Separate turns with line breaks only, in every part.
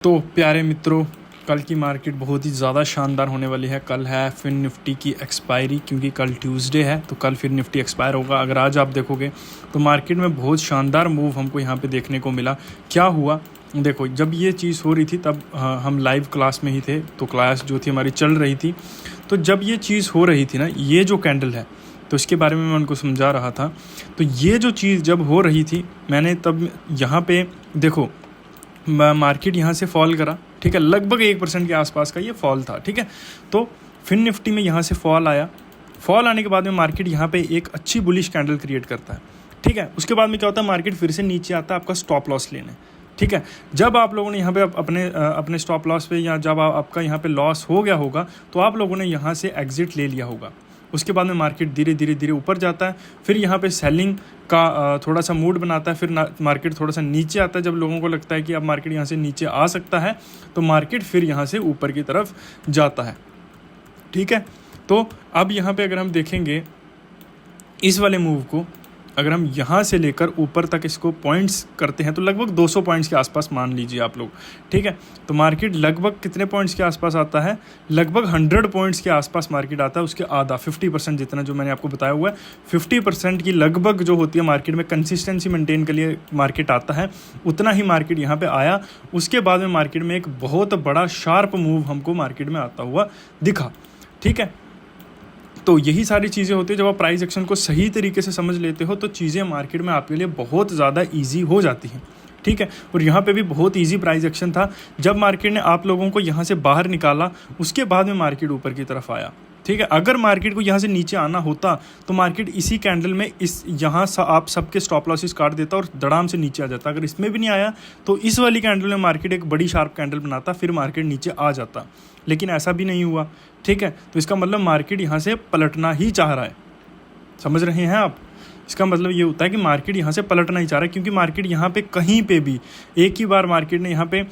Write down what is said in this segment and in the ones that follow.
तो प्यारे मित्रों, कल की मार्केट बहुत ही ज़्यादा शानदार होने वाली है। कल है फिन निफ्टी की एक्सपायरी, क्योंकि कल ट्यूसडे है तो कल फिर निफ्टी एक्सपायर होगा। अगर आज आप देखोगे तो मार्केट में बहुत शानदार मूव हमको यहाँ पे देखने को मिला। क्या हुआ देखो, जब ये चीज़ हो रही थी तब हम लाइव क्लास में ही थे, तो क्लास जो थी हमारी चल रही थी। तो जब ये चीज़ हो रही थी ना, ये जो कैंडल है तो इसके बारे में मैं उनको समझा रहा था। तो ये जो चीज़ जब हो रही थी, मैंने तब यहाँ पे देखो मार्केट यहाँ से फॉल करा, ठीक है, लगभग 1% के आसपास का ये फॉल था, ठीक है। तो फिन निफ्टी में यहाँ से फॉल आया। फॉल आने के बाद में मार्केट यहाँ पे एक अच्छी बुलिश कैंडल क्रिएट करता है, ठीक है। उसके बाद में क्या होता है, मार्केट फिर से नीचे आता है आपका स्टॉप लॉस लेने, ठीक है। जब आप लोगों ने यहाँ पे अपने स्टॉप लॉस पे, या जब आपका यहाँ पे लॉस हो गया होगा तो आप लोगों ने यहाँ से एग्जिट ले लिया होगा। उसके बाद में मार्केट धीरे धीरे ऊपर जाता है, फिर यहाँ पे सेलिंग का थोड़ा सा मूड बनाता है, फिर मार्केट थोड़ा सा नीचे आता है। जब लोगों को लगता है कि अब मार्केट यहाँ से नीचे आ सकता है तो मार्केट फिर यहाँ से ऊपर की तरफ जाता है, ठीक है। तो अब यहाँ पे अगर हम देखेंगे इस वाले मूव को, अगर हम यहाँ से लेकर ऊपर तक इसको पॉइंट्स करते हैं तो लगभग 200 पॉइंट्स के आसपास मान लीजिए आप लोग, ठीक है। तो मार्केट लगभग कितने पॉइंट्स के आसपास आता है, लगभग 100 पॉइंट्स के आसपास मार्केट आता है। उसके आधा 50% जितना जो मैंने आपको बताया हुआ है, 50% की लगभग जो होती है मार्केट में कंसिस्टेंसी मेंटेन के लिए मार्केट आता है, उतना ही मार्केट यहाँ पे आया। उसके बाद में मार्केट में एक बहुत बड़ा शार्प मूव हमको मार्केट में आता हुआ दिखा, ठीक है। तो यही सारी चीज़ें होती है, जब आप प्राइस एक्शन को सही तरीके से समझ लेते हो तो चीज़ें मार्केट में आपके लिए बहुत ज़्यादा इजी हो जाती हैं, ठीक है। और यहाँ पे भी बहुत इजी प्राइस एक्शन था। जब मार्केट ने आप लोगों को यहाँ से बाहर निकाला, उसके बाद में मार्केट ऊपर की तरफ आया, ठीक है। अगर मार्केट को यहाँ से नीचे आना होता तो मार्केट इसी कैंडल में यहाँ आप सबके स्टॉप लॉसेस काट देता और धड़ाम से नीचे आ जाता। अगर इसमें भी नहीं आया तो इस वाली कैंडल में मार्केट एक बड़ी शार्प कैंडल बनाता, फिर मार्केट नीचे आ जाता, लेकिन ऐसा भी नहीं हुआ, ठीक है। तो इसका मतलब मार्केट यहाँ से पलटना ही चाह रहा है, समझ रहे हैं आप। इसका मतलब ये होता है कि मार्केट यहाँ से पलटना ही चाह रहा है, क्योंकि मार्केट यहाँ पे कहीं पे भी एक ही बार मार्केट ने यहाँ पे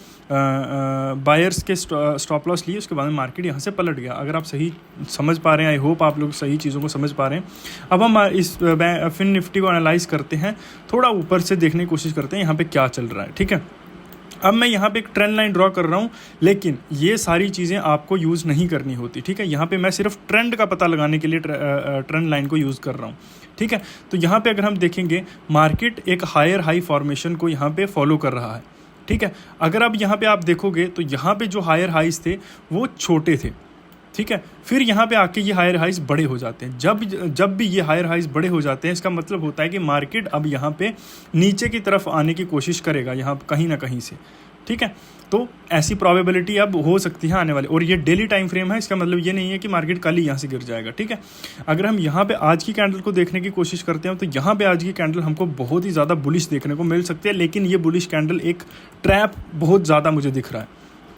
बायर्स के स्टॉप लॉस लिए, उसके बाद में मार्केट यहाँ से पलट गया। अगर आप सही समझ पा रहे हैं, आई होप आप लोग सही चीज़ों को समझ पा रहे हैं। अब हम इस फिन निफ्टी को एनालाइज करते हैं, थोड़ा ऊपर से देखने की कोशिश करते हैं यहाँ पर क्या चल रहा है, ठीक है। अब मैं यहाँ पे एक ट्रेंड लाइन ड्रॉ कर रहा हूँ, लेकिन ये सारी चीज़ें आपको यूज़ नहीं करनी होती, ठीक है। यहाँ पे मैं सिर्फ ट्रेंड का पता लगाने के लिए ट्रेंड लाइन को यूज़ कर रहा हूँ, ठीक है। तो यहाँ पे अगर हम देखेंगे, मार्केट एक हायर हाई फॉर्मेशन को यहाँ पे फॉलो कर रहा है, ठीक है। अगर अब यहाँ पे आप देखोगे तो यहाँ पे जो हायर हाइज थे वो छोटे थे, ठीक है। फिर यहाँ पे आके ये हायर हाइज बड़े हो जाते हैं। जब भी ये हायर हाइज बड़े हो जाते हैं, इसका मतलब होता है कि मार्केट अब यहाँ पे नीचे की तरफ आने की कोशिश करेगा, यहाँ कहीं ना कहीं से, ठीक है। तो ऐसी प्रोबेबिलिटी अब हो सकती है आने वाली, और ये डेली टाइम फ्रेम है। इसका मतलब ये नहीं है कि मार्केट कल ही यहाँ से गिर जाएगा, ठीक है। अगर हम यहाँ पे आज की कैंडल को देखने की कोशिश करते हैं तो यहाँ पे आज की कैंडल हमको बहुत ही ज़्यादा बुलिश देखने को मिल सकती है, लेकिन ये बुलिश कैंडल एक ट्रैप बहुत ज़्यादा मुझे दिख रहा है,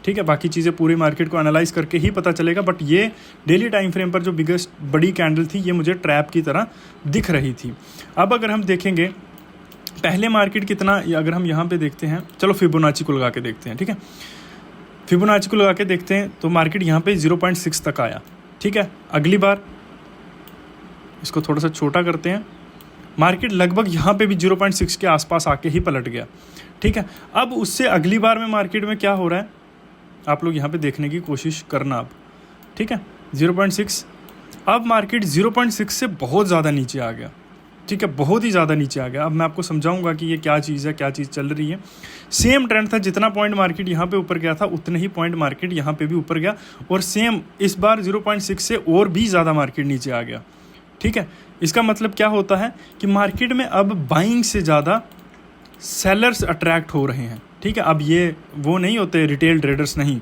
ठीक है। बाकी चीज़ें पूरी मार्केट को एनालाइज करके ही पता चलेगा, बट ये डेली टाइम फ्रेम पर जो बिगेस्ट बड़ी कैंडल थी, ये मुझे ट्रैप की तरह दिख रही थी। अब अगर हम देखेंगे पहले मार्केट कितना, अगर हम यहाँ पे देखते हैं, चलो फिबोनाची को लगा के देखते हैं, ठीक है। फिबोनाची को लगा के देखते हैं तो मार्केट यहाँ पे 0.6 तक आया, ठीक है। अगली बार इसको थोड़ा सा छोटा करते हैं, मार्केट लगभग यहाँ पे भी 0.6 के आसपास आके ही पलट गया, ठीक है। अब उससे अगली बार में मार्केट में क्या हो रहा है, आप लोग यहाँ पे देखने की कोशिश करना अब, ठीक है। 0.6, अब मार्केट 0.6 से बहुत ज़्यादा नीचे आ गया, ठीक है, बहुत ही ज़्यादा नीचे आ गया। अब मैं आपको समझाऊंगा कि ये क्या चीज़ है, क्या चीज़ चल रही है। सेम ट्रेंड था, जितना पॉइंट मार्केट यहाँ पे ऊपर गया था उतने ही पॉइंट मार्केट यहाँ पे भी ऊपर गया, और सेम इस बार 0.6 से और भी ज़्यादा मार्केट नीचे आ गया, ठीक है। इसका मतलब क्या होता है कि मार्केट में अब बाइंग से ज़्यादा सेलर्स अट्रैक्ट हो रहे हैं, ठीक है। अब ये वो नहीं होते रिटेल ट्रेडर्स नहीं,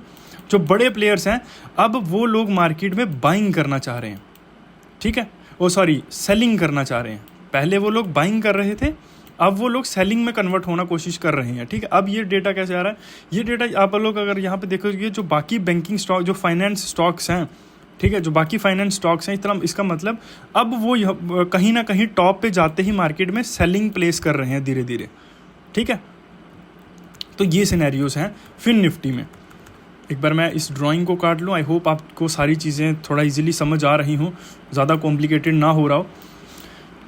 जो बड़े प्लेयर्स हैं, अब वो लोग मार्केट में बाइंग करना चाह रहे हैं, ठीक है। सेलिंग करना चाह रहे हैं। पहले वो लोग बाइंग कर रहे थे, अब वो लोग सेलिंग में कन्वर्ट होना कोशिश कर रहे हैं, ठीक है। अब ये डेटा कैसे आ रहा है, ये डेटा आप लोग अगर यहाँ पे देखोगे, जो बाकी बैंकिंग स्टॉक, जो फाइनेंस स्टॉक्स हैं, ठीक है, जो बाकी फाइनेंस स्टॉक्स हैं, इतना, इसका मतलब अब वो कहीं ना कहीं टॉप पे जाते ही मार्केट में सेलिंग प्लेस कर रहे हैं धीरे धीरे, ठीक है। तो ये सिनेरियोज हैं फिन निफ्टी में। एक बार मैं इस ड्राइंग को काट लूँ, आई होप आपको सारी चीज़ें थोड़ा इजीली समझ आ रही हूँ, ज़्यादा कॉम्प्लिकेटेड ना हो रहा हो,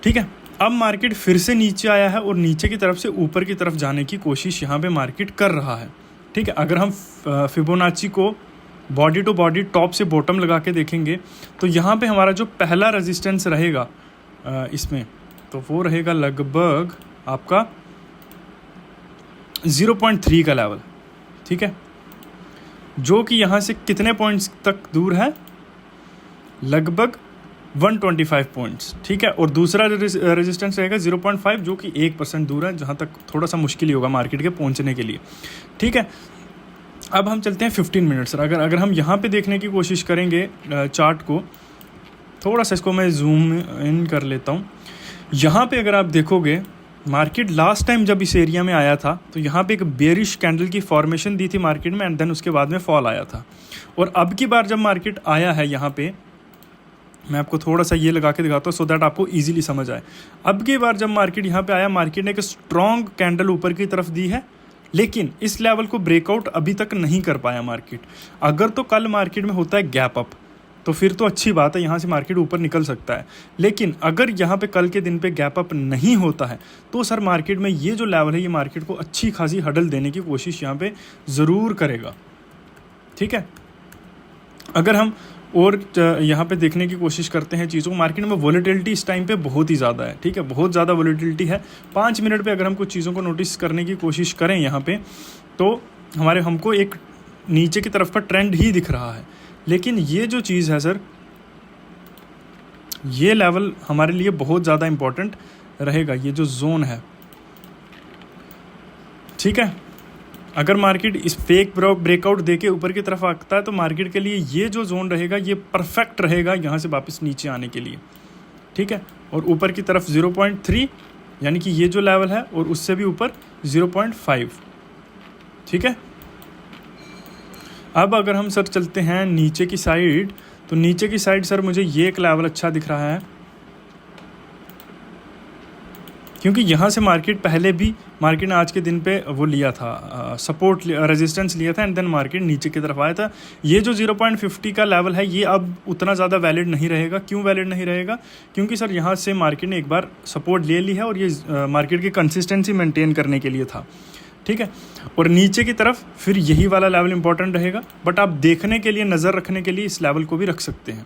ठीक है। अब मार्केट फिर से नीचे आया है और नीचे की तरफ से ऊपर की तरफ जाने की कोशिश यहाँ पे मार्केट कर रहा है, ठीक है। अगर हम फिबोनाची को बॉडी टू बॉडी टॉप से बॉटम लगा के देखेंगे तो यहाँ पे हमारा जो पहला रेजिस्टेंस रहेगा इसमें, तो वो रहेगा लगभग आपका 0.3 का लेवल, ठीक है, जो कि यहाँ से कितने पॉइंट्स तक दूर है, लगभग 125 पॉइंट्स, ठीक है। और दूसरा रेजिस्टेंस रहेगा 0.5 जो कि 1% दूर है, जहाँ तक थोड़ा सा मुश्किल ही होगा मार्केट के पहुँचने के लिए, ठीक है। अब हम चलते हैं 15 मिनट्स। अगर हम यहाँ पे देखने की कोशिश करेंगे चार्ट को, थोड़ा सा इसको मैं जूम इन कर लेता हूँ। यहाँ पे अगर आप देखोगे मार्केट लास्ट टाइम जब इस एरिया में आया था तो यहाँ पे एक बेरिश कैंडल की फॉर्मेशन दी थी मार्केट में, एंड देन उसके बाद में फॉल आया था। और अब की बार जब मार्केट आया है यहाँ पे, मैं आपको थोड़ा सा ये लगा के दिखाता हूँ सो दैट आपको इजीली समझ आए। अब की बार जब मार्केट यहाँ पे आया, मार्केट ने एक स्ट्रॉन्ग कैंडल ऊपर की तरफ दी है, लेकिन इस लेवल को ब्रेकआउट अभी तक नहीं कर पाया मार्केट। अगर तो कल मार्केट में होता है गैप अप तो फिर तो अच्छी बात है, यहाँ से मार्केट ऊपर निकल सकता है। लेकिन अगर यहाँ पे कल के दिन पे गैप अप नहीं होता है तो सर मार्केट में ये जो लेवल है ये मार्केट को अच्छी खासी हडल देने की कोशिश यहाँ पे ज़रूर करेगा, ठीक है। अगर हम और यहाँ पे देखने की कोशिश करते हैं चीज़ों को, मार्केट में वॉलेटिलिटी इस टाइम पे बहुत ही ज़्यादा है, ठीक है, बहुत ज़्यादा वॉलेटिलिटी है। 5 मिनट पे अगर हम कुछ चीज़ों को नोटिस करने की कोशिश करें यहाँ पे, तो हमको एक नीचे की तरफ का ट्रेंड ही दिख रहा है। लेकिन ये जो चीज़ है सर, ये लेवल हमारे लिए बहुत ज़्यादा इम्पोर्टेंट रहेगा, ये जो जोन है, ठीक है। अगर मार्केट इस फेक ब्रेकआउट देके ऊपर की तरफ आता है तो मार्केट के लिए ये जो जोन रहेगा ये परफेक्ट रहेगा यहाँ से वापस नीचे आने के लिए, ठीक है। और ऊपर की तरफ 0.3 यानी कि ये जो लेवल है, और उससे भी ऊपर 0.5, ठीक है। अब अगर हम सर चलते हैं नीचे की साइड, तो नीचे की साइड सर मुझे ये एक लेवल अच्छा दिख रहा है, क्योंकि यहाँ से मार्केट पहले भी मार्केट ने आज के दिन पे वो लिया था, सपोर्ट रेजिस्टेंस लिया था, एंड देन मार्केट नीचे की तरफ आया था। ये जो 0.50 का लेवल है ये अब उतना ज़्यादा वैलिड नहीं रहेगा। क्यों वैलिड नहीं रहेगा? क्योंकि सर यहाँ से मार्केट ने एक बार सपोर्ट ले ली है और ये मार्केट की कंसिस्टेंसी मेंटेन करने के लिए था, ठीक है। और नीचे की तरफ फिर यही वाला लेवल इंपॉर्टेंट रहेगा, बट आप देखने के लिए, नज़र रखने के लिए इस लेवल को भी रख सकते हैं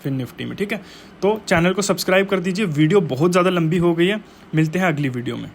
फिर निफ्टी में, ठीक है। तो चैनल को सब्सक्राइब कर दीजिए, वीडियो बहुत ज़्यादा लंबी हो गई है, मिलते हैं अगली वीडियो में।